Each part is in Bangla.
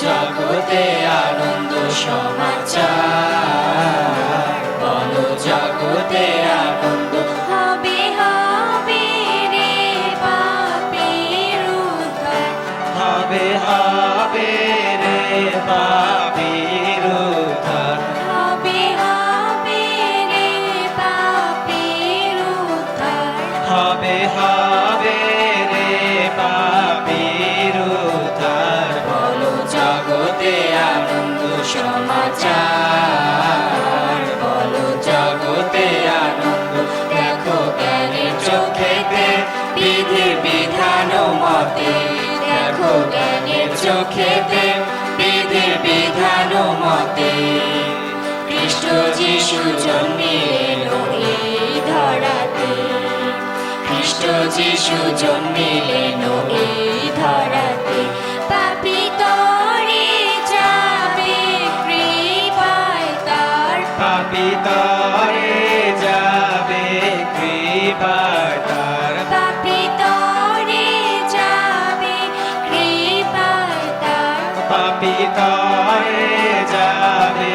জগতে আনন্দ সমাচার, বলো জগতে আনন্দ। হবে হবে রে পাপীর উদ্ধার, হবে হবে রে পাপীর উদ্ধার, হবে হবে রে পাপীর উদ্ধার। হবে হবে রে পাপীর উদ্ধার, বলো জগতে আনন্দ সমাচার, বলো জগতে আনন্দ। দেখো জ্ঞানের চোখেতে বিধির বিধান মতে, দেখো জ্ঞানের চোখেতে বিধির বিধান মতে, খ্রিস্ট যিশু জন্মিলেন এই ধরাতে, খ্রিস্ট যিশু জন্মিলেন এই ধরাতে। পাপী তরে যাবে কৃপায় তার, পাপী তরে যাবে কৃপায় তার, পাপী তরে যাবে কৃপায় তার। পাপী তরে যাবে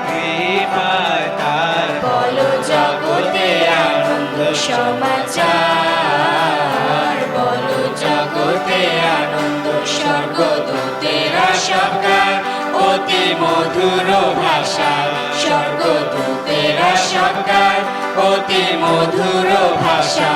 কৃপায় তার, বলো জগতে আনন্দ সমাচার, বলো জগতে আনন্দ। স্বর্গদূতেরা সব গায় অতি মধুর ভাষা, স্বর্গদূতেরা সব গায় অতি মধুর ভাষা।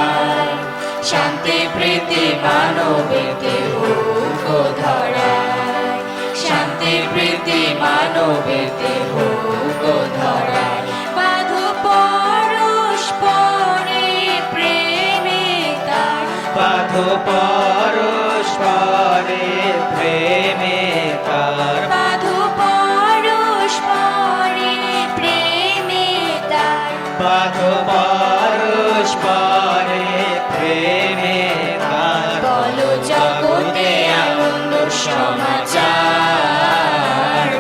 শান্তি প্রীতি মানবেতে হোক ধরায়, শান্তি প্রীতি মানবেতে হোক ধরায়। বাধু পরস্পরে প্রেমে তার, বাধো পরস্পরে প্রেমে তার, বাধু পরস্পরে প্রেমে তার। বাধো পরস্পরে প্রেমে তার, বলো জগতে আনন্দ সমাচার,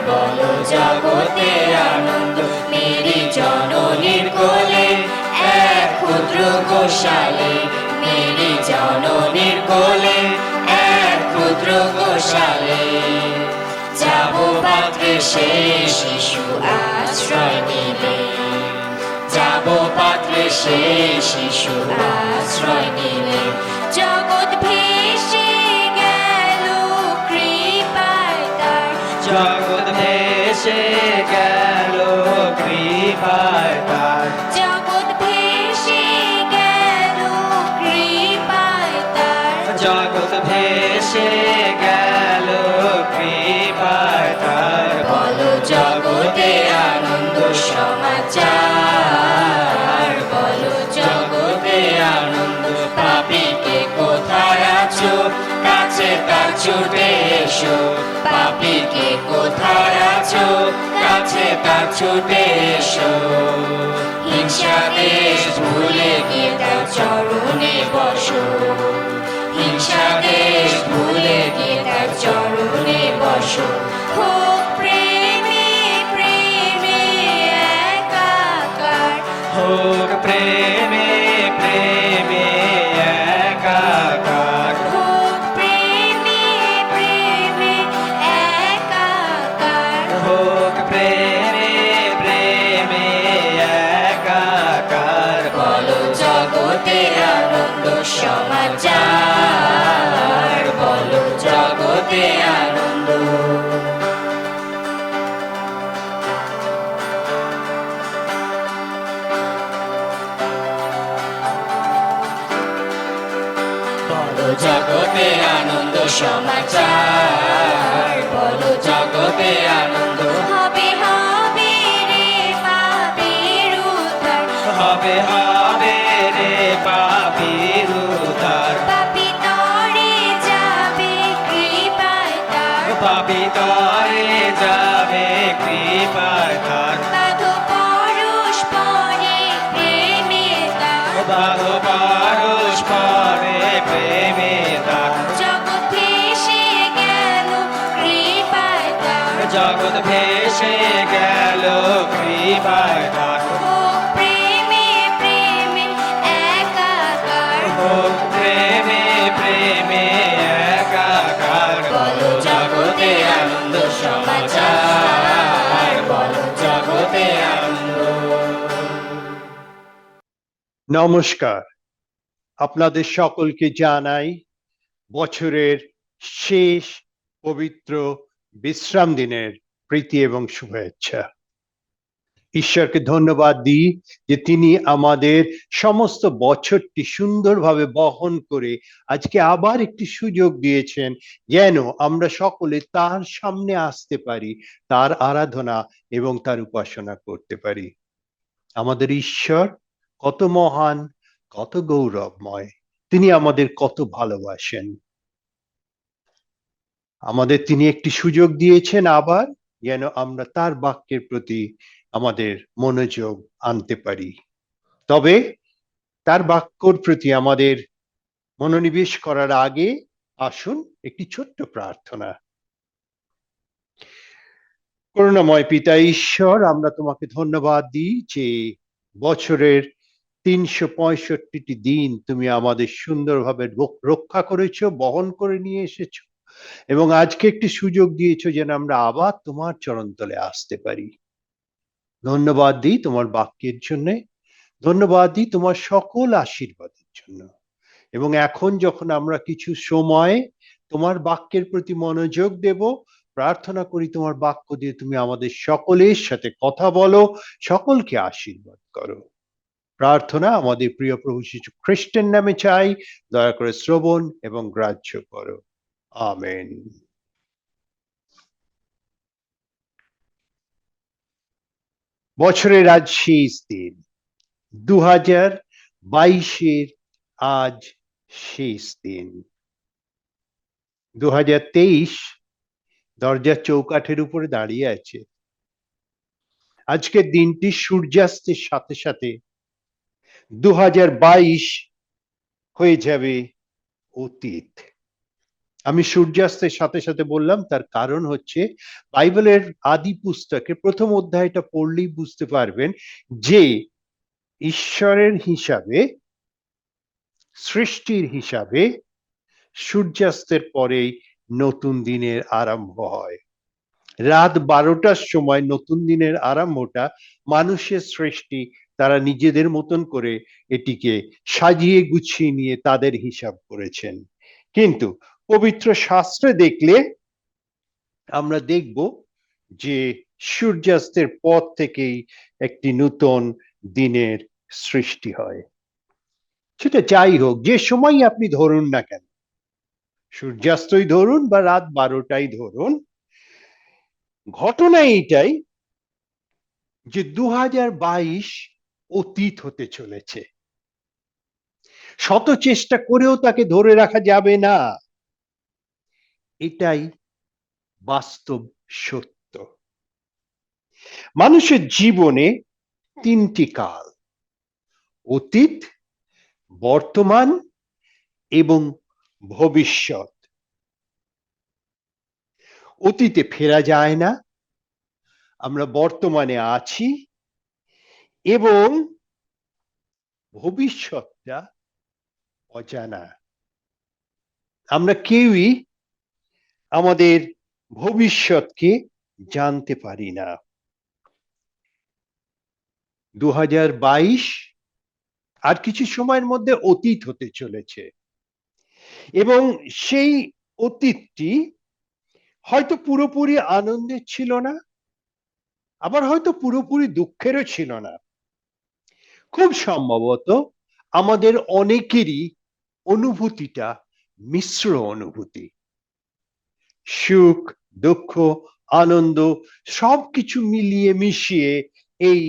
বলো জগতে আনন্দ। মেরি জননীর কোলে এক ক্ষুদ্র গোশালে, মেরি জননীর কোলে এক ক্ষুদ্র গোশালে। যাব পাত্রে সে শিশু আশ্রয় নিলে, যাব পাত্রে সে শিশু আশ্রয় নিলে। জগৎ ভেসে গেল কৃপায় তার, জগৎ ভেসে গেল কৃপায় তার, জগৎ ভেসে গেল কৃপায় তার। জগৎ ভেসে গেল কৃপায় তার, বলো জগতে আনন্দ সমাচার, বলো জগতে আনন্দ। পাপীকে কোথায় আছো কাছে তার ছুটে এসো, পাপীকে কোথায় আছো কাছে তার ছুটে এসো। হিংসা দেশ ভুলে গিয়ে তার চরণে বসো, হিংসা দেশ ভুলে গিয়ে তার চরণে বসো। হোক প্রেমে প্রেমে একাকার, হোক প্রেমে প্রেমে একাকার, হোক প্রেমে প্রেমে একাকার। হোক প্রেমে প্রেমে একাকার, বলো জগতে আনন্দ সমাচার, বলো জগতে আনন্দ। বলো জগতে আনন্দ সমাচার, বলো জগতে আনন্দ। হবে হবে রে পাপীর উদ্ধার, হবে হবে রে পাপীর উদ্ধার, পাপী তরে যাবে কৃপায় তার। পাপী তরে যাবে কৃপায় তার, বাধো পরস্পরে প্রেমে তার, বাধো পরস্পরে প্রেমে তার। জগৎ ভেসে গেল কৃপায় তার। জগৎ ভেসে গেল কৃপায় তার, হোক প্রেমে প্রেমে একাকার, হোক প্রেমে প্রেমে একাকার, বলো জগতে আনন্দ নমস্কার, আপনাদের সকলকে জানাই বছরের শেষ পবিত্র বিশ্রাম দিনের প্রীতি এবং শুভেচ্ছা। ঈশ্বরকে ধন্যবাদ দিই যে তিনি আমাদের সমস্ত বছরটি সুন্দরভাবে বহন করে আজকে আবার একটি সুযোগ দিয়েছেন যেন আমরা সকলে তার সামনে আসতে পারি, তার আরাধনা এবং তার উপাসনা করতে পারি। আমাদের ঈশ্বর কত মহান, কত গৌরবময়, তিনি আমাদের কত ভালোবাসেন। আমাদের তিনি একটি সুযোগ দিয়েছেন আবার যেন আমরা তার বাক্যের প্রতি আমাদের মনোযোগ আনতে পারি। তবে তার বাক্যর প্রতি আমাদের মনোনিবেশ করার আগে আসুন একটি ছোট্ট প্রার্থনা। করুণাময় পিতা ঈশ্বর, আমরা তোমাকে ধন্যবাদ দিই যে বছরের ৩৬৫টি দিন তুমি আমাদের সুন্দরভাবে রক্ষা করেছো, বহন করে নিয়ে এসেছো এবং আজকে একটি সুযোগ দিয়েছো যেন আমরা আবার তোমার চরণতলে আসতে পারি। ধন্যবাদ দিই তোমার বাক্যের জন্য, ধন্যবাদ দিই তোমার সকল আশীর্বাদের জন্য। এবং এখন যখন আমরা কিছু সময় তোমার বাক্যের প্রতি মনোযোগ দেব, প্রার্থনা করি তোমার বাক্য দিয়ে তুমি আমাদের সকলের সাথে কথা বলো, সকলকে আশীর্বাদ করো। প্রার্থনা আমাদের প্রিয় প্রভু যীশু খ্রিস্টের নামে চাই, দয়া করে শ্রবণ এবং গ্রাহ্য করো। আমেন। বছরের আজ শেষ দিন, 2022-এর আজ শেষ দিন। 2023 দরজার চৌকাঠের উপরে দাঁড়িয়ে আছে। আজকের দিনটি সূর্যাস্তের সাথে সাথে 2022 হয়ে যাবে অতীত। আমি সূর্যাস্তের সাথে সাথে বললাম, তার কারণ হচ্ছে বাইবেলের আদি পুস্তকে প্রথম অধ্যায়টা পড়লেই বুঝতে পারবেন যে ঈশ্বরের হিসাবে, সৃষ্টির হিসাবে সূর্যাস্তের পরেই নতুন দিনের আরম্ভ হয়। রাত 12টার সময় নতুন দিনের আরম্ভটা মানুষের সৃষ্টি, তারা নিজেদের মতন করে এটিকে সাজিয়ে গুছিয়ে নিয়ে তাদের হিসাব করেছেন। কিন্তু পবিত্র শাস্ত্রে দেখলে আমরা দেখব যে সূর্যাস্তের পর থেকেই একটি নতুন দিনের সৃষ্টি হয়। সেটা যাই হোক, যে সময় আপনি ধরুন না কেন, সূর্যাস্তই ধরুন বা রাত 12টাই ধরুন, ঘটনা এইটাই যে 2022 অতীত হতে চলেছে। শত চেষ্টা করেও তাকে ধরে রাখা যাবে না, এটাই বাস্তব সত্য। মানুষের জীবনে 3টি কাল: অতীত, বর্তমান এবং ভবিষ্যৎ। অতীতে ফেরা যায় না, আমরা বর্তমানে আছি এবং ভবিষ্যৎটা অজানা। আমরা কেউই আমাদের ভবিষ্যৎকে জানতে পারি না। 2022 আর কিছু সময়ের মধ্যে অতীত হতে চলেছে এবং সেই অতীতটি হয়তো পুরোপুরি আনন্দের ছিল না, আবার হয়তো পুরোপুরি দুঃখেরও ছিল না। খুব সম্ভবত আমাদের অনেকেরই অনুভূতিটা মিশ্র অনুভূতি। সুখ, দুঃখ, আনন্দ সবকিছু মিলিয়ে মিশিয়ে এই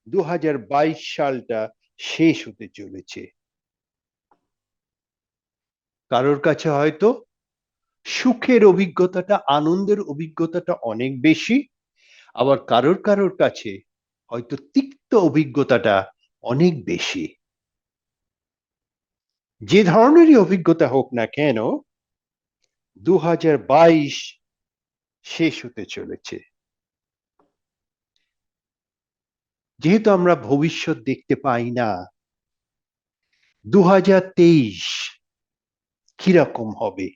2022 সালটা শেষ হতে চলেছে। কারোর কাছে হয়তো সুখের অভিজ্ঞতাটা, আনন্দের অভিজ্ঞতাটা অনেক বেশি, আবার কারোর কাছে হয়তো তিক্ত অভিজ্ঞতাটা অনেক বেশি। যে ধরনেরই অভিজ্ঞতা হোক না কেন, 2022 শেষ হতে চলেছে। যেহেতু আমরা ভবিষ্যৎ দেখতে পাই না, 2023 কিরকম হবে,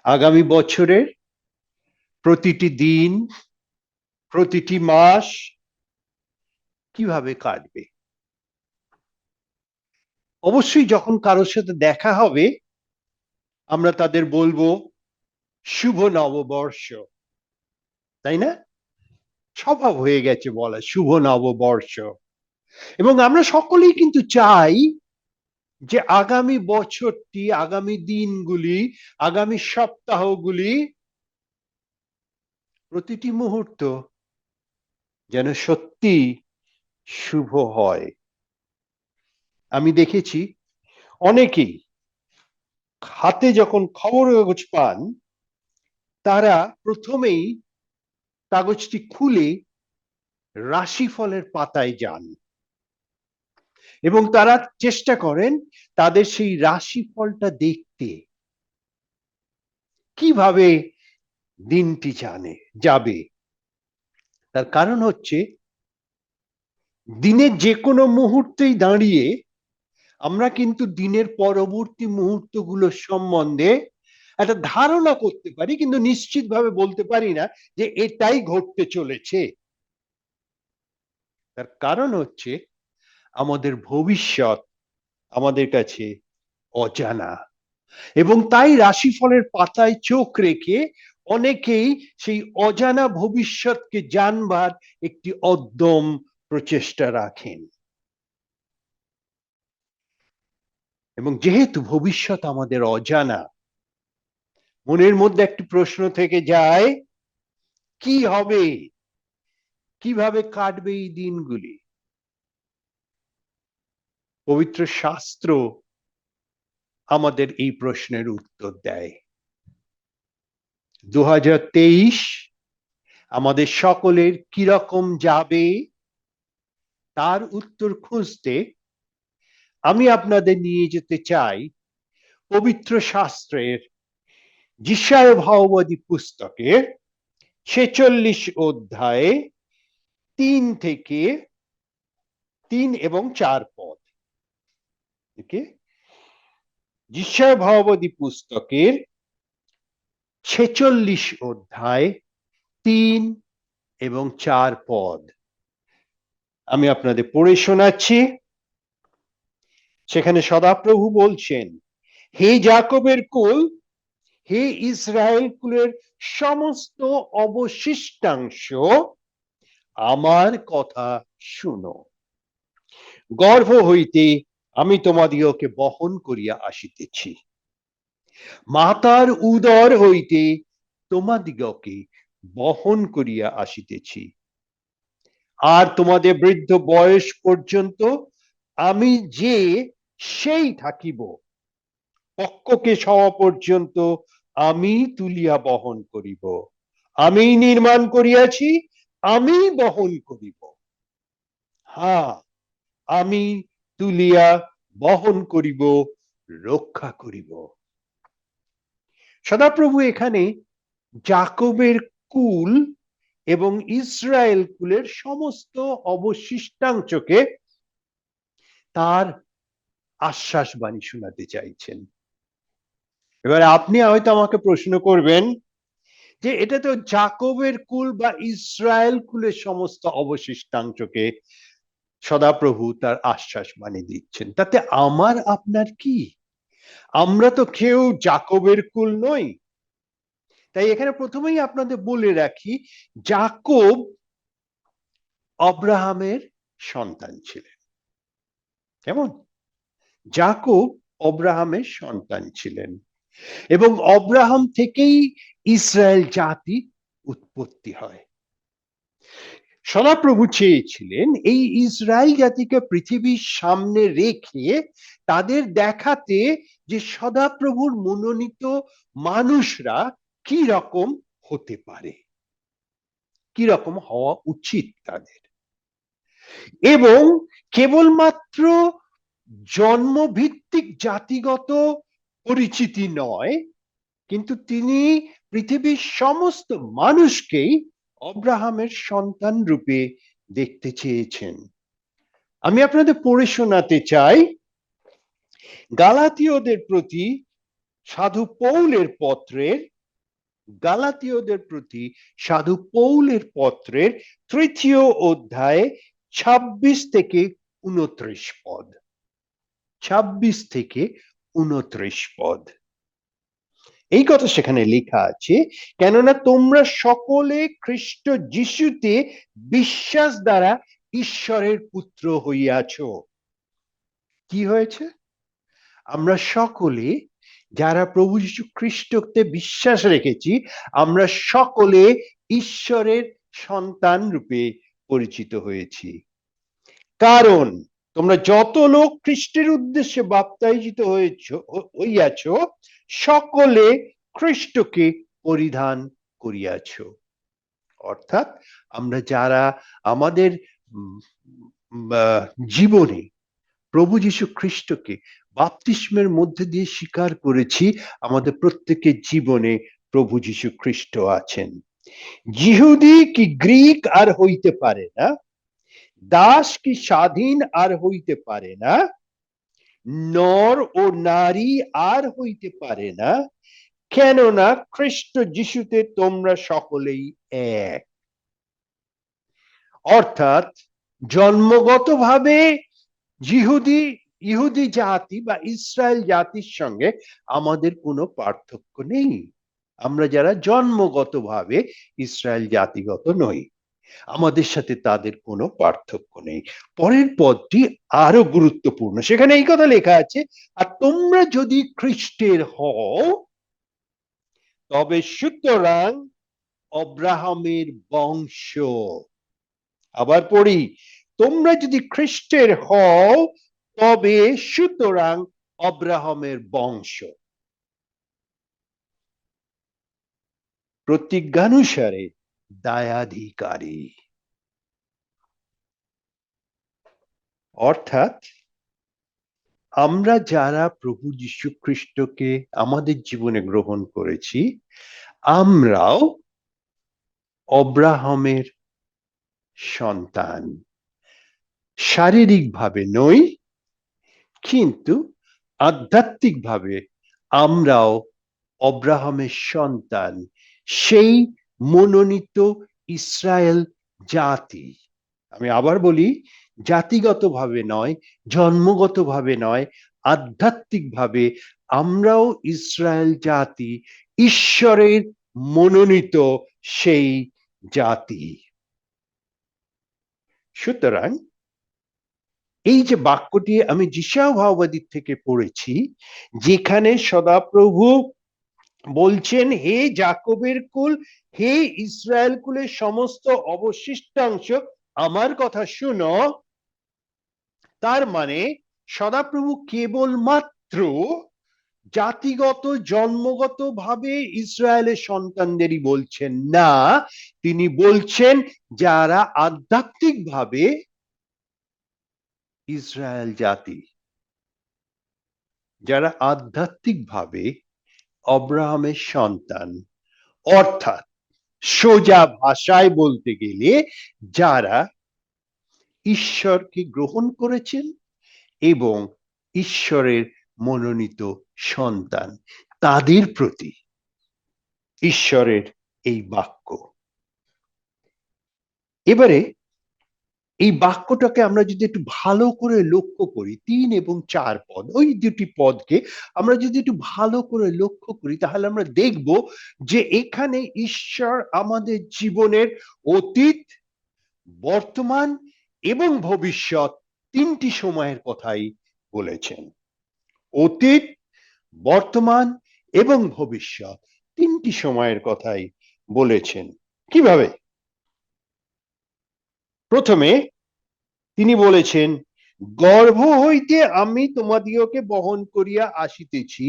আগামী বছরের প্রতিটি দিন, প্রতিটি মাস কিভাবে কাটবে, অবশ্যই যখন কারোর সাথে দেখা হবে আমরা তাদের বলবো শুভ নববর্ষ, তাই না? স্বভাব হয়ে গেছে বলা শুভ নববর্ষ। এবং আমরা সকলেই কিন্তু চাই যে আগামী বছরটি, আগামী দিনগুলি, আগামী সপ্তাহগুলি, প্রতিটি মুহূর্ত যেন সত্যি শুভ হয়। আমি দেখেছি অনেকেই হাতে যখন খবর কাগজ পান তারা প্রথমেই কাগজটি খুলে রাশিফলের পাতায় যান এবং তারা চেষ্টা করেন তাদের সেই রাশিফলটা দেখতে, কিভাবে দিনটি যাবে। তার কারণ হচ্ছে দিনের যে কোনো মুহূর্তেই দাঁড়িয়ে আমরা কিন্তু দিনের পরবর্তী মুহূর্তগুলো সম্বন্ধে একটা ধারণা করতে পারি, কিন্তু নিশ্চিতভাবে বলতে পারি না যে এটাই ঘটতে চলেছে। তার কারণ হচ্ছে আমাদের ভবিষ্যৎ আমাদের কাছে অজানা, এবং তাই রাশিফলের পাতায় চোখ রেখে অনেকেই সেই অজানা ভবিষ্যৎকে জানবার একটি অদ্যম প্রচেষ্টা রাখেন। এবং যেহেতু ভবিষ্যৎ আমাদের অজানা, মনের মধ্যে একটি প্রশ্ন থেকে যায়, কি হবে, কিভাবে কাটবে এই দিনগুলি? পবিত্র শাস্ত্র আমাদের এই প্রশ্নের উত্তর দেয়। 2023 আমাদের সকলের কিরকম যাবে তার উত্তর খুঁজতে আমি আপনাদের নিয়ে যেতে চাই পবিত্র শাস্ত্রের যিশায় ভাববাদী পুস্তকের 46 অধ্যায়ে 3 এবং 4 পদ। যিশায় ভাববাদী পুস্তকের 46 অধ্যায় 3 এবং 4 পদ আমি আপনাদের পড়ে শোনাচ্ছি। সেখানে সদাপ্রভু বলছেন, হে যাকবের কুল, হে ইসরায়েল কুলের সমস্ত অবশিষ্টাংশ, আমার কথা শুনো। গর্ভ হইতে আমি তোমাদিগকে বহন করিয়া আসিতেছি, মাতার উদর হইতে তোমাদিগকে বহন করিয়া আসিতেছি, আর তোমাদের বৃদ্ধ বয়স পর্যন্ত আমি যে সেই থাকিব, পক্ষকে সওয়া পর্যন্ত আমি তুলিয়া বহন করিব, আমি নির্মাণ করিয়াছি, আমি বহন করিব, হ্যাঁ আমি তুলিয়া বহন করিব, রক্ষা করিব। সদাপ্রভু এখানে যাকবের কুল এবং ইসরায়েল কুলের সমস্ত অবশিষ্টাংশকে তার আশ্বাস বাণী শোনাতে চাইছেন। এবার আপনি হয়তো আমাকে প্রশ্ন করবেন যে এটা তো যাকবের কুল বা ইসরায়েল কুলের সমস্ত অবশিষ্টাংশকে সদাপ্রভু তার আশ্বাস বাণী দিচ্ছেন, তাতে আমার আপনার কি? আমরা তো কেউ যাকবের কুল নই। তাই এখানে প্রথমেই আপনাদের বলে রাখি, যাকব আব্রাহামের সন্তান ছিলেন। কেমন? যাকব আব্রাহামের সন্তান ছিলেন এবং আব্রাহাম থেকেই ইসরায়েল জাতি উৎপত্তি হয়। সদাপ্রভু চেয়েছিলেন এই ইসরায়েল জাতিকে পৃথিবীর সামনে রেখে তাদের দেখাতে যে সদাপ্রভুর মনোনীত মানুষরা কি রকম হতে পারে, কি রকম হওয়া উচিত তাদের। এবং কেবলমাত্র জন্মভিত্তিক জাতিগত পরিচিতি নয়, কিন্তু তিনি পৃথিবীর সমস্ত মানুষকেই আব্রাহামের সন্তান রূপে দেখতে চেয়েছেন। আমি আপনাদের পড়ে শোনাতে চাই গালাতীয়দের প্রতি সাধু পৌলের পত্রের 3 অধ্যায়ে 26 থেকে 29 পদ। 26 থেকে 29 পদ। এই কথা সেখানে লেখা আছে, কেননা তোমরা সকলে খ্রিস্ট যিশুতে বিশ্বাস দ্বারা ঈশ্বরের পুত্র হইয়াছ। কি হয়েছে? আমরা সকলে যারা প্রভু যীশু খ্রিস্টতে বিশ্বাস রেখেছি, আমরা সকলে ঈশ্বরের সন্তান রূপে পরিচিত হয়েছি। কারণ তোমরা যত লোক খ্রিস্টের উদ্দেশ্যে বাপ্তাইজিত হইয়াছ, সকলে খ্রিস্টকে পরিধান করিয়াছ। অর্থাৎ আমরা যারা আমাদের জীবনে প্রভু যীশু খ্রিস্টকে বাপ্তিস্মের মধ্যে দিয়ে স্বীকার করেছি, আমাদের প্রত্যেকের জীবনে প্রভু যীশু খ্রিস্ট আছেন। যিহুদি কি গ্রিক আর হইতে পারে না, দাস কি স্বাধীন আর হইতে পারে না, নর ও নারী আর হইতে পারে না, কেননা খ্রিস্ট যিশুতে তোমরা সকলেই এক। অর্থাৎ জন্মগতভাবে ইহুদি জাতি বা ইসরায়েল জাতির সঙ্গে আমাদের কোনো পার্থক্য নেই। আমরা যারা জন্মগতভাবে ইসরায়েল জাতিগত নই, আমাদের সাথে তাদের কোনো পার্থক্য নেই। পরের পদটি আরো গুরুত্বপূর্ণ, সেখানে এই কথা লেখা আছে, আর তোমরা যদি খ্রিস্টের হও তবে সুতরাং অব্রাহামের বংশ। আবার পড়ি, তোমরা যদি খ্রিস্টের হও তবে সুতরাং অব্রাহামের বংশ। প্রতিজ্ঞানুসারে দায়াধিকারী। অর্থাৎ আমরা যারা প্রভু যীশু খ্রিস্টকে আমাদের জীবনে গ্রহণ করেছি, আমরাও অব্রাহামের সন্তান। শারীরিকভাবে নই, কিন্তু আধ্যাত্মিকভাবে আমরাও অব্রাহামের সন্তান, সেই মনোনীত ইসরায়েল জাতি। আমি আবার বলি, জাতিগতভাবে নয়, জন্মগতভাবে নয়, আধ্যাত্মিকভাবে আমরাও ইসরায়েল জাতি, ঈশ্বরের মনোনীত সেই জাতি। সুতরাং এই যে বাক্যটি আমি যিশায়া ভাববাদীর থেকে পড়েছি, যেখানে সদাপ্রভু বলছেন, হে যাকবের কুল, হে ইসরায়েল কুলের সমস্ত অবশিষ্টাংশ, আমার কথা শুনো। তার মানে সদাপ্রভু কেবলমাত্র জাতিগত জন্মগত ভাবে ইসরায়েলের সন্তানদেরই বলছেন না, তিনি বলছেন যারা আধ্যাত্মিক ভাবে ইসরায়েল জাতি, যারা আধ্যাত্মিক ভাবে অব্রাহামের সন্তান। অর্থাৎ সোজা ভাষায় বলতে গেলে যারা ঈশ্বরকে গ্রহণ করেছেন এবং ঈশ্বরের মনোনীত সন্তান, তাদের প্রতি ঈশ্বরের এই বাক্য। এবারে এই বাক্যটাকে আমরা যদি একটু ভালো করে লক্ষ্য করি, 3 এবং 4 পদ, ওই দুটি পদকে আমরা যদি একটু ভালো করে লক্ষ্য করি, তাহলে আমরা দেখব যে এখানে ঈশ্বর আমাদের জীবনের অতীত, বর্তমান এবং ভবিষ্যৎ তিনটি সময়ের কথাই বলেছেন। অতীত, বর্তমান এবং ভবিষ্যৎ তিনটি সময়ের কথাই বলেছেন। কিভাবে? প্রথমে তিনি বলেছেন, গর্ভ হইতে আমি তোমাদিগকে বহন করিয়া আসিতেছি।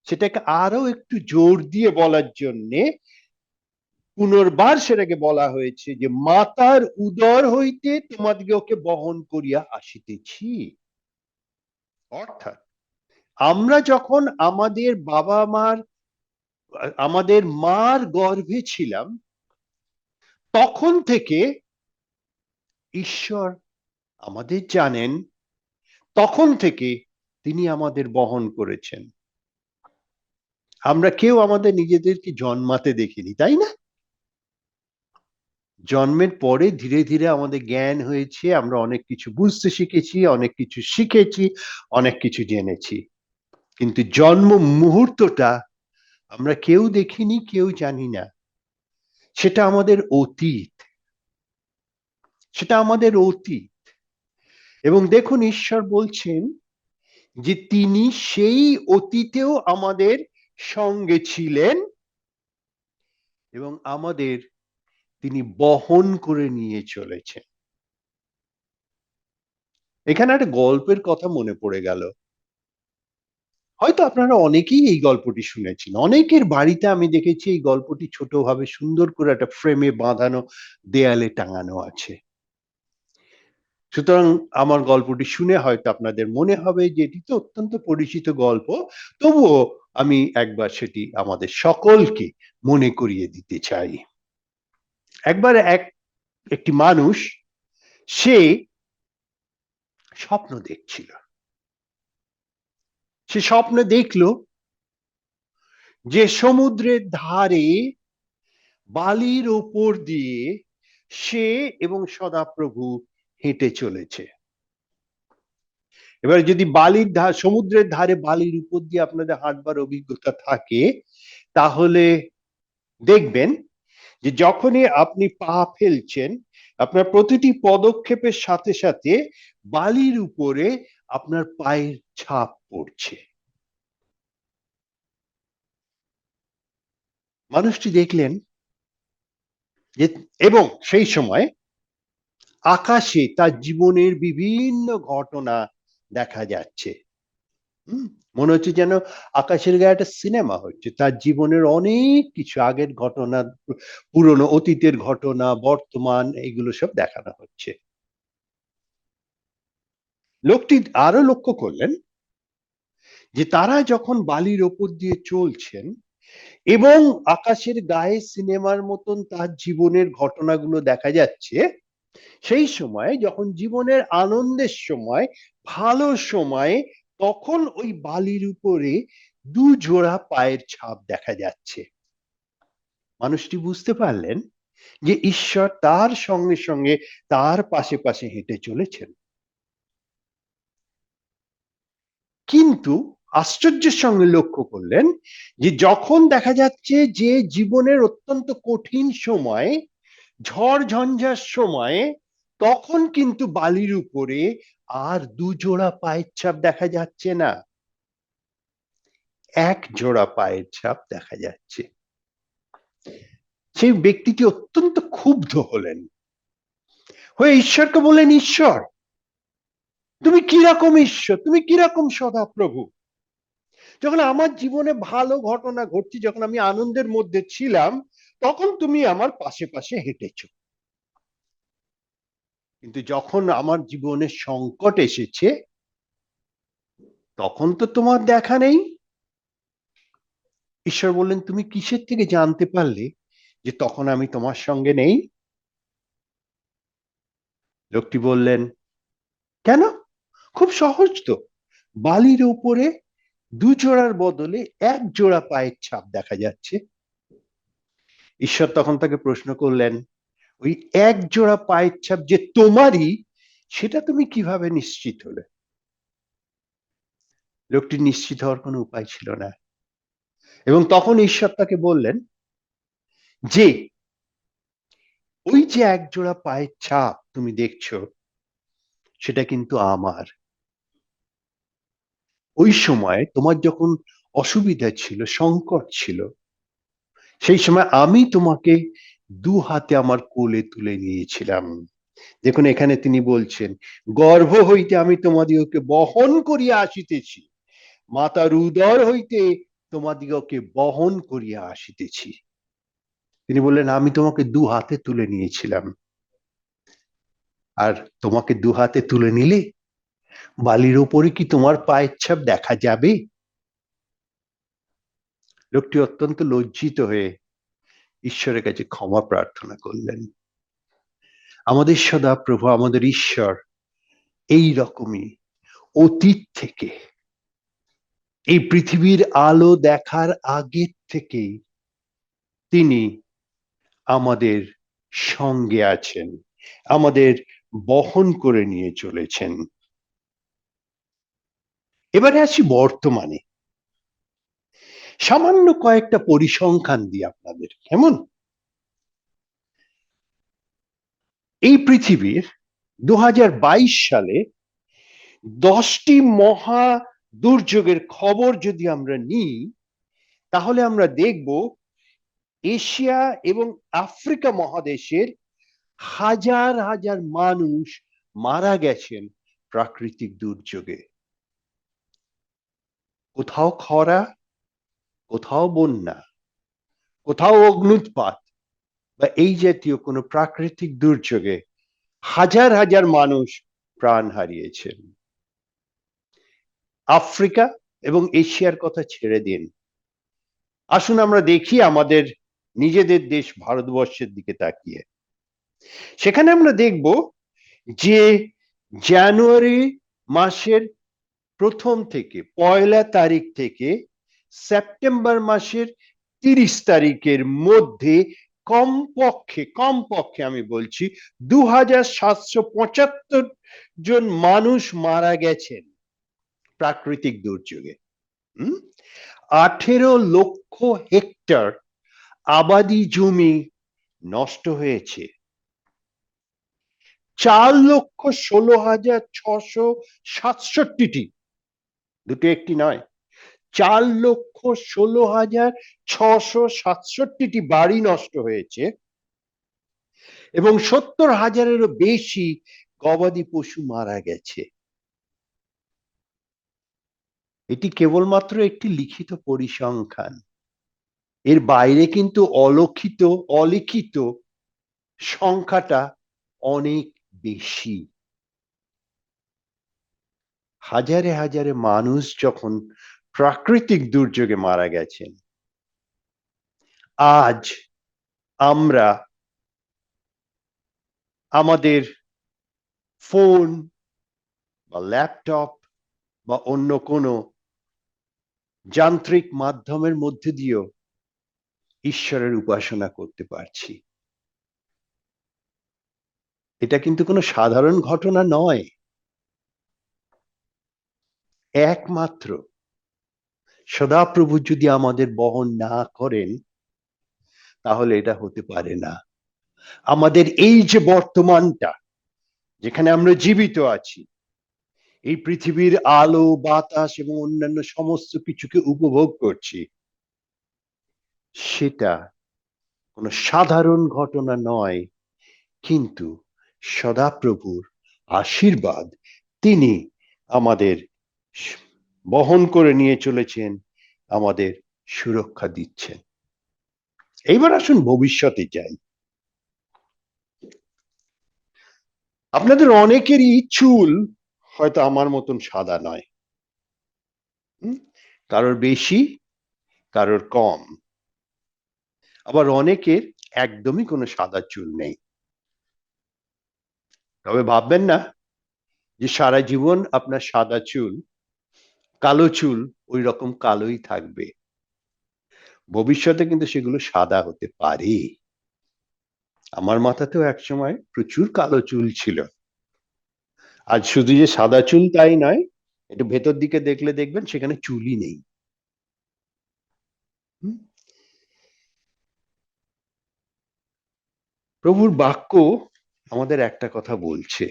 সেটাকে আরো একটু জোর দিয়ে বলার জন্যে পুনর্বার সেটাকে বলা হয়েছে যে মাতার উদর হইতে তোমাদিগকে বহন করিয়া আসিতেছি। অর্থাৎ আমরা যখন আমাদের মার গর্ভে ছিলাম, তখন থেকে ঈশ্বর আমাদের জানেন, তখন থেকে তিনি আমাদের বহন করেছেন। আমরা কেউ আমাদের নিজেদেরকে জন্মাতে দেখিনি, তাই না? জন্মের পরে ধীরে ধীরে আমাদের জ্ঞান হয়েছে, আমরা অনেক কিছু বুঝতে শিখেছি, অনেক কিছু শিখেছি, অনেক কিছু জেনেছি, কিন্তু জন্ম মুহূর্তটা আমরা কেউ দেখিনি, কেউ জানি না। সেটা আমাদের অতীত, সেটা আমাদের অতীত। এবং দেখুন, ঈশ্বর বলছেন যে তিনি সেই অতীতেও আমাদের সঙ্গে ছিলেন এবং আমাদের তিনি বহন করে নিয়ে চলেছেন। এখানে একটা গল্পের কথা মনে পড়ে গেল। হয়তো আপনারা অনেকেই এই গল্পটি শুনেছেন, অনেকের বাড়িতে আমি দেখেছি এই গল্পটি ছোটভাবে সুন্দর করে একটা ফ্রেমে বাঁধানো, দেয়ালে টাঙানো আছে। সুতরাং আমার গল্পটি শুনে হয়তো আপনাদের মনে হবে যে এটি তো অত্যন্ত পরিচিত গল্প, তবুও আমি একবার সেটি আমাদের সকলকে মনে করিয়ে দিতে চাই। একবার একটি মানুষ, সে স্বপ্ন দেখছিল। সে স্বপ্নে দেখলো যে সমুদ্রের ধারে বালির ওপর দিয়ে সে এবং সদাপ্রভু হেঁটে চলেছে। এবার যদি সমুদ্রের ধারে বালির উপর দিয়ে আপনাদের হাঁটবার অভিজ্ঞতা থাকে, তাহলে দেখবেন যে যখনই আপনি পা ফেলছেন, আপনার প্রতিটি পদক্ষেপের সাথে সাথে বালির উপরে আপনার পায়ের ছাপ পড়ছে। মানুষটি দেখলেন যে, এবং সেই সময় আকাশে তার জীবনের বিভিন্ন ঘটনা দেখা যাচ্ছে। মনে হচ্ছে যেন আকাশের গায়ে একটা সিনেমা হচ্ছে, তার জীবনের অনেক কিছু, আগের ঘটনা, পুরনো অতীতের ঘটনা, বর্তমান, এগুলো সব দেখানো হচ্ছে। লোকটি আরো লক্ষ্য করলেন যে তারা যখন বালির ওপর দিয়ে চলছেন এবং আকাশের গায়ে সিনেমার মতন তার জীবনের ঘটনাগুলো দেখা যাচ্ছে, সেই সময় যখন জীবনের আনন্দের সময়, ভালো সময়, তখন ওই বালির উপরে দু জোড়া পায়ের ছাপ দেখা যাচ্ছে। মানুষটি বুঝতে পারলেন যে ঈশ্বর তার সঙ্গে সঙ্গে তার পাশে পাশে হেঁটে চলেছেন। কিন্তু আশ্চর্যের সঙ্গে লক্ষ্য করলেন যে যখন দেখা যাচ্ছে যে জীবনের অত্যন্ত কঠিন সময়, ঝড় ঝঞ্ঝার সময়ে, তখন কিন্তু বালির উপরে আর দু জোড়া পায়ের ছাপ দেখা যাচ্ছে না, এক জোড়া পায়ের ছাপ দেখা যাচ্ছে। সেই ব্যক্তিটি অত্যন্ত ক্ষুব্ধ হলেন, হয়ে ঈশ্বরকে বললেন, ঈশ্বর, তুমি কিরকম ঈশ্বর, তুমি কিরকম সদাপ্রভু? যখন আমার জীবনে ভালো ঘটনা ঘটছে, যখন আমি আনন্দের মধ্যে ছিলাম, তখন তুমি আমার পাশে পাশে হেঁটেছো, কিন্তু যখন আমার জীবনে সংকট এসেছে, তখন তো তোমার দেখা নেই। ঈশ্বর বললেন, তুমি কিসের থেকে জানতে পারলে যে তখন আমি তোমার সঙ্গে নেই? লোকটি বললেন, কেন? খুব সহজ তো, বালির উপরে দু জোড়ার বদলে এক জোড়া পায়ের ছাপ দেখা যাচ্ছে। ঈশ্বর তখন তাকে প্রশ্ন করলেন, ওই এক জোড়া পায়ের ছাপ যে তোমারই, সেটা তুমি কিভাবে নিশ্চিত হলে? লোকটি নিশ্চিত হওয়ার কোনো উপায় ছিল না, এবং তখন ঈশ্বর তাকে বললেন যে ওই যে এক জোড়া পায়ের ছাপ তুমি দেখছো, সেটা কিন্তু আমার। ওই সময় তোমার যখন অসুবিধা ছিল, সংকট ছিল, সেই সময় আমি তোমাকে দু হাতে আমার কোলে তুলে নিয়েছিলাম। দেখুন, এখানে তিনি বলছেন, গর্ভ হইতে আমি তোমাদিগকে বহন করিয়া আসিতেছি, মাতার উদর হইতে তোমাদিগকে বহন করিয়া আসিতেছি। তিনি বললেন, আমি তোমাকে দু হাতে তুলে নিয়েছিলাম, আর তোমাকে দু হাতে তুলে নিলে বালির ওপরে কি তোমার পায়ের ছাপ দেখা যাবে? লোকটি অত্যন্ত লজ্জিত হয়ে ঈশ্বরের কাছে ক্ষমা প্রার্থনা করলেন। আমাদের সদাপ্রভু, আমাদের ঈশ্বর এই রকমই অতীত থেকে, এই পৃথিবীর আলো দেখার আগের থেকেই তিনি আমাদের সঙ্গে আছেন, আমাদের বহন করে নিয়ে চলেছেন। এবারে আসি বর্তমানে, সামান্য কয়েকটা পরিসংখ্যান দিই আপনাদের, কেমন? এই পৃথিবীর 2022 সালে 10টি মহা দুর্যোগের খবর যদি আমরা নিই, তাহলে আমরা দেখব এশিয়া এবং আফ্রিকা মহাদেশের হাজার হাজার মানুষ মারা গেছেন প্রাকৃতিক দুর্যোগে। কোথাও খরা, কোথাও বন্যা, কোথাও অগ্ন্যুৎপাত বা এই জাতীয় কোনো প্রাকৃতিক দুর্যোগে হাজার হাজার মানুষ প্রাণ হারিয়েছেন। আফ্রিকা এবং এশিয়ার কথা ছেড়ে দিন, আসুন আমরা দেখি আমাদের নিজেদের দেশ ভারতবর্ষের দিকে তাকিয়ে। সেখানে আমরা দেখব যে জানুয়ারি মাসের প্রথম থেকে 1 তারিখ থেকে সেপ্টেম্বর মাসের 30 তারিখের মধ্যে কমপক্ষে আমি বলছি 2775 জন মানুষ মারা গেছেন প্রাকৃতিক দুর্যোগে। 18 লক্ষ হেক্টর আবাদি জমি নষ্ট হয়েছে, 4,16,667টি, দুটো একটি নয়, 4,16,667টি বাড়ি নষ্ট হয়েছে এবং 70,000-এরও বেশি গবাদি পশু মারা গেছে। এটি কেবলমাত্র একটি লিখিত পরিসংখ্যান, এর বাইরে কিন্তু অলিখিত সংখ্যাটা অনেক বেশি। হাজারে হাজারে মানুষ যখন প্রাকৃতিক দুর্যোগে মারা গেছেন, আজ আমরা আমাদের ফোন বা ল্যাপটপ বা অন্য কোনো যান্ত্রিক মাধ্যমের মধ্যে দিয়েও ঈশ্বরের উপাসনা করতে পারছি। এটা কিন্তু কোনো সাধারণ ঘটনা নয়, একমাত্র সদাপ্রভু যদি আমাদের বহন না করেন তাহলে এটা হতে পারে না। আমাদের এই যে বর্তমানটা, যেখানে আমরা জীবিত আছি, এই পৃথিবীর আলো বাতাস এবং অন্যান্য সমস্ত কিছুকে উপভোগ করছি, সেটা কোনো সাধারণ ঘটনা নয়, কিন্তু সদাপ্রভুর আশীর্বাদ, তিনি আমাদের বহন করে নিয়ে চলেছেন, আমাদের সুরক্ষা দিচ্ছেন। এইবার আসুন ভবিষ্যতে যাই। আপনাদের অনেকেরই চুল হয়তো আমার মতন সাদা নয়, কারোর বেশি, কারোর কম, আবার অনেকের একদমই কোনো সাদা চুল নেই। তবে ভাববেন না যে সারা জীবন আপনার সাদা চুল, কালো চুল ওই রকম কালোই থাকবে। ভবিষ্যতে কিন্তু সেগুলো সাদা হতে পারে। আমার মাথাতেও একসময় প্রচুর কালো চুল ছিল। আজ শুধু যে সাদা চুল তাই নয়, একটু ভেতর দিকে দেখলে দেখবেন সেখানে চুলই নেই। প্রভুর বাক্য আমাদের একটা কথা বলছে,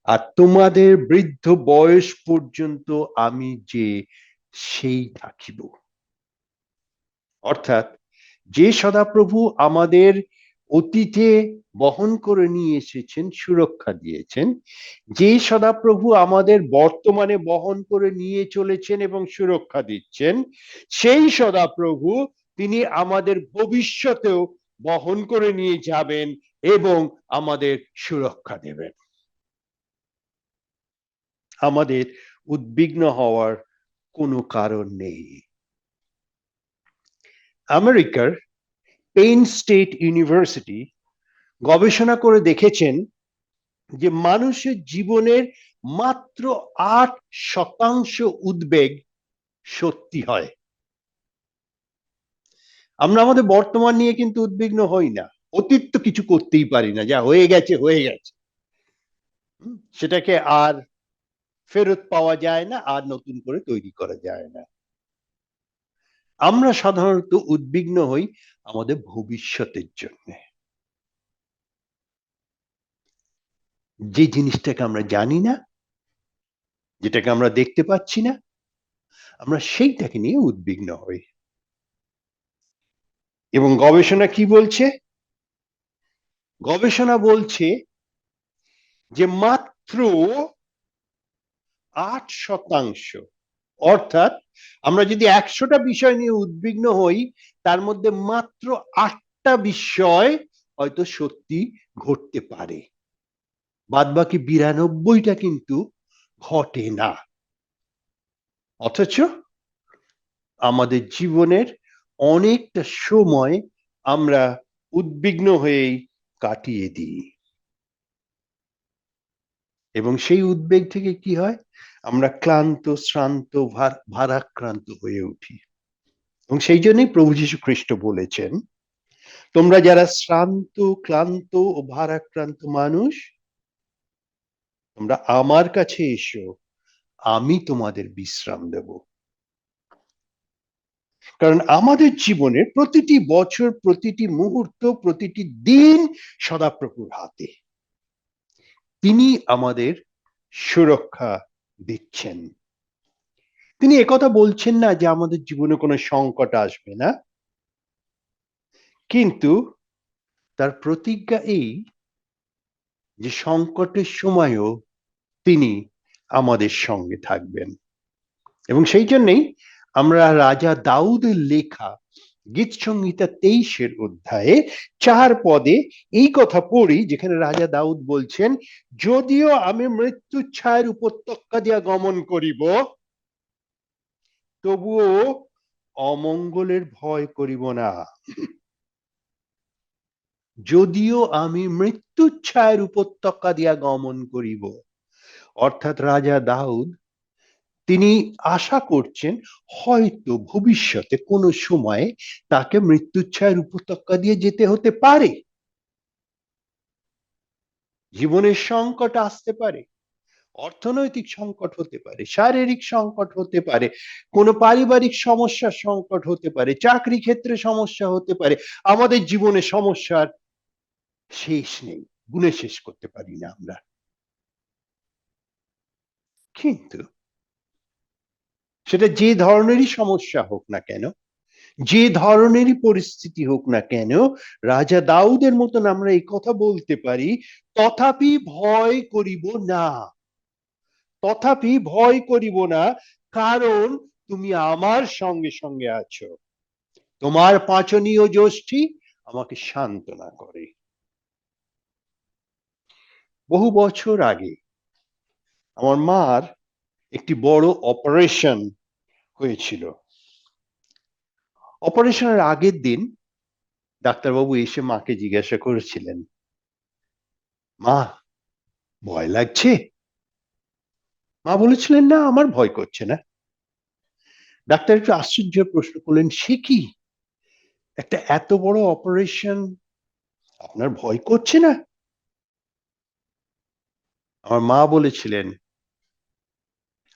আর তোমাদের বৃদ্ধ বয়স পর্যন্ত আমি যে সেই থাকিব। অর্থাৎ যে সদাপ্রভু আমাদের অতীতে বহন করে নিয়ে এসেছেন, সুরক্ষা দিয়েছেন, যে সদাপ্রভু আমাদের বর্তমানে বহন করে নিয়ে চলেছেন এবং সুরক্ষা দিচ্ছেন, সেই সদাপ্রভু তিনি আমাদের ভবিষ্যতেও বহন করে নিয়ে যাবেন এবং আমাদের সুরক্ষা দেবেন। আমাদের উদ্বিগ্ন হওয়ার কোনো কারণ নেই। আমেরিকার পেন স্টেট ইউনিভার্সিটি গবেষণা করে দেখেছেন যে মানুষের জীবনের মাত্র 8% উদ্বেগ সত্যি হয়। আমরা আমাদের বর্তমান নিয়ে কিন্তু উদ্বিগ্ন হই না। অতীত তো কিছু করতেই পারি না, যা হয়ে গেছে হয়ে গেছে। সেটাকে আর ফেরত পাওয়া যায় না, আর নতুন করে তৈরি করা যায় না। আমরা সাধারণত উদ্বিগ্ন হই আমাদের ভবিষ্যতের জন্য, যে জিনিসটাকে আমরা জানি না, যেটাকে আমরা দেখতে পাচ্ছি না, আমরা সেইটাকে নিয়ে উদ্বিগ্ন হই। এবং গবেষণা কি বলছে? গবেষণা বলছে যে মাত্র 8%, অর্থাৎ আমরা যদি 100টা বিষয় নিয়ে উদ্বিগ্ন হই, তার মধ্যে মাত্র 8টা বিষয় হয়তো সত্যি ঘটতে পারে, বাদবাকি 92টা কিন্তু ঘটে না। অথচ আমাদের জীবনের অনেকটা সময় আমরা উদ্বিগ্ন হয়েই কাটিয়ে দিই, এবং সেই উদ্বেগ থেকে কি হয়? আমরা ক্লান্ত, শ্রান্ত, ভারাক্রান্ত হয়ে উঠি। এবং সেই জন্যই প্রভু যীশু খ্রিস্ট বলেছেন, তোমরা যারা শ্রান্ত, ক্লান্ত ও ভারাক্রান্ত মানুষ, তোমরা আমার কাছে এসো, আমি তোমাদের বিশ্রাম দেব। কারণ আমাদের জীবনের প্রতিটি বছর, প্রতিটি মুহূর্ত, প্রতিটি দিন সদাপ্রভুর হাতে। তিনি আমাদের সুরক্ষা দিচ্ছেন। তিনি একথা বলছেন না যে আমাদের জীবনে কোনো সংকট আসবে না, কিন্তু তার প্রতিজ্ঞা এই যে সংকটের সময়ও তিনি আমাদের সঙ্গে থাকবেন। এবং সেই জন্যই আমরা রাজা দাউদের লেখা গীত সংহিতা 23 অধ্যায়ে 4 পদে এই কথা পড়ি, যেখানে রাজা দাউদ বলছেন, যদিও আমি মৃত্যুর ছায়ার উপত্যকা দিয়া গমন করিব, তবুও অমঙ্গলের ভয় করিব না। যদিও আমি মৃত্যুর ছায়ার উপত্যকা দিয়া গমন করিব, অর্থাৎ রাজা দাউদ তিনি আশা করছেন হয়তো ভবিষ্যতে কোনো সময়ে তাকে মৃত্যুর ছায়ার উপত্যকা দিয়ে যেতে হতে পারে। জীবনের সংকট আসতে পারে, অর্থনৈতিক সংকট হতে পারে, শারীরিক সংকট হতে পারে, কোনো পারিবারিক সমস্যার সংকট হতে পারে, চাকরি ক্ষেত্রে সমস্যা হতে পারে। আমাদের জীবনে সমস্যার শেষ নেই, গুণে শেষ করতে পারি না আমরা। কিন্তু সেটা যে ধরনেরই সমস্যা হোক না কেন, যে ধরনেরই পরিস্থিতি হোক না কেন, রাজা দাউদের মতন আমরা এই কথা বলতে পারি, তথাপি ভয় করিব না, তথাপি ভয় করিব না, কারণ তুমি আমার সঙ্গে সঙ্গে আছো। তোমার পাঁচনীয় যষ্টি আমাকে সান্ত্বনা করে। বহু বছর আগে আমার মার একটি বড় অপারেশন হয়েছিল। অপারেশনের আগের দিন ডাক্তারবাবু এসে মাকে জিজ্ঞাসা করেছিলেন, মা ভয় লাগছে? মা বলেছিলেন, না, আমার ভয় করছে না। ডাক্তার একটু আশ্চর্য প্রশ্ন করলেন, সে কি, একটা এত বড় অপারেশন, আপনার ভয় করছে না? আমার মা বলেছিলেন,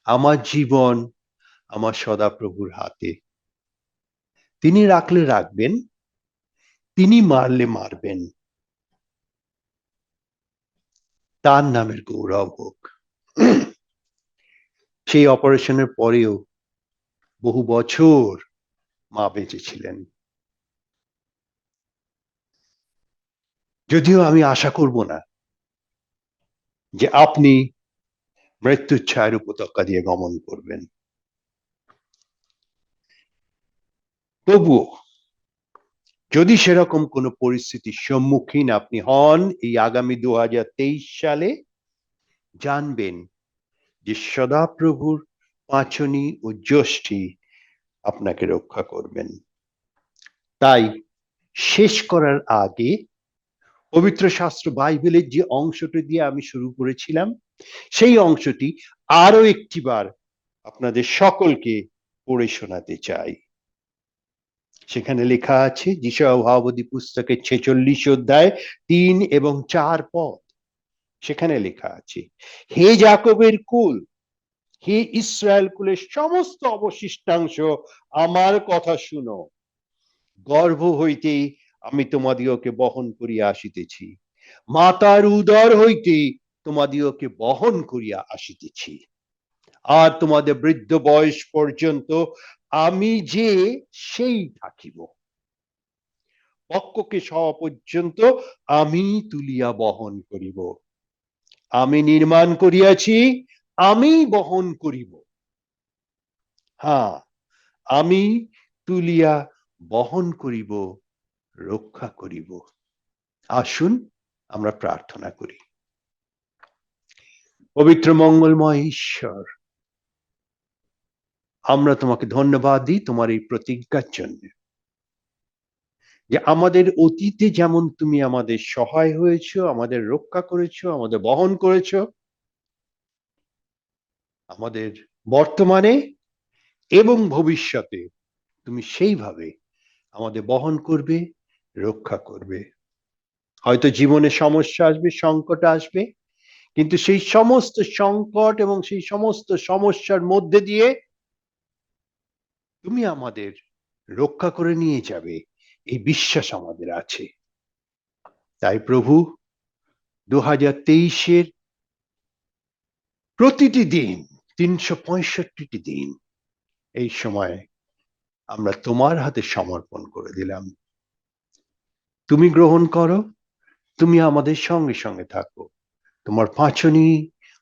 আমার জীবন আমার সদাপ্রভুর হাতে, তিনি রাখলে রাখবেন, তিনি মারলে মারবেন, তার নামের গৌরব হোক। সেই অপারেশনের পরেও বহু বছর মা বেঁচে ছিলেন। যদিও আমি আশা করব না যে আপনি মৃত্যুর ছায়ার উপত্যকা দিয়ে গমন করবেন, তবুও যদি সেরকম কোনো পরিস্থিতির সম্মুখীন আপনি হন এই আগামী 2023 সালে, জানবেন যে সদাপ্রভুর পাঁচনী ও যষ্টি আপনাকে রক্ষা করবেন। তাই শেষ করার আগে পবিত্র শাস্ত্র বাইবেলের যে অংশটি দিয়ে আমি শুরু করেছিলাম, সেই অংশটি আরো একটিবার আপনাদের সকলকে পড়ে শোনাতে চাই। সেখানে লেখা আছে যিশয়া ভাববাদী পুস্তকের 46 অধ্যায় 3 এবং 4 পদ। সেখানে লেখা আছে, হে যাকবের কুল, হে ইসরায়েল কুলের সমস্ত অবশিষ্টাংশ, আমার কথা শুনো। গর্ভ হইতেই আমি তোমাদিওকে বহন করিয়া আসিতেছি, মাতার উদর হইতে তোমাদিওকে বহন করিয়া আসিতেছি। আর তোমাদের বৃদ্ধ বয়স পর্যন্ত আমি যে সেই থাকিব, পক্ষকে সহ পর্যন্ত আমি তুলিয়া বহন করিব। আমি নির্মাণ করিয়াছি, আমি বহন করিব। হ্যাঁ, আমি তুলিয়া বহন করিব, রক্ষা করিব। আসুন আমরা প্রার্থনা করি। পবিত্র মঙ্গলময় ঈশ্বর, আমরা তোমাকে ধন্যবাদ দিই তোমার এই প্রতিজ্ঞার জন্য, যে আমাদের অতীতে যেমন তুমি আমাদের সহায় হয়েছো, আমাদের রক্ষা করেছো, আমাদের বহন করেছো, আমাদের বর্তমানে এবং ভবিষ্যতে তুমি সেইভাবে আমাদের বহন করবে, রক্ষা করবে। হয়তো জীবনে সমস্যা আসবে, সংকট আসবে, কিন্তু সেই সমস্ত সংকট এবং সেই সমস্ত সমস্যার মধ্যে দিয়ে তুমি আমাদের রক্ষা করে নিয়ে যাবে, এই বিশ্বাস আমাদের আছে। তাই প্রভু, 2023-এর প্রতিটি দিন, 365টি দিন এই সময় আমরা তোমার হাতে সমর্পণ করে দিলাম। তুমি গ্রহণ করো, তুমি আমাদের সঙ্গে সঙ্গে থাকো। তোমার পাঁচনী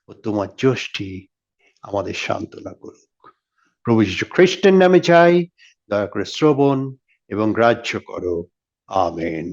ও তোমার যষ্টি আমাদের সান্ত্বনা করুক। প্রভু যীশু খ্রিস্টের নামে চাই, দয়া করে শ্রবণ এবং গ্রাহ্য করো। আমেন।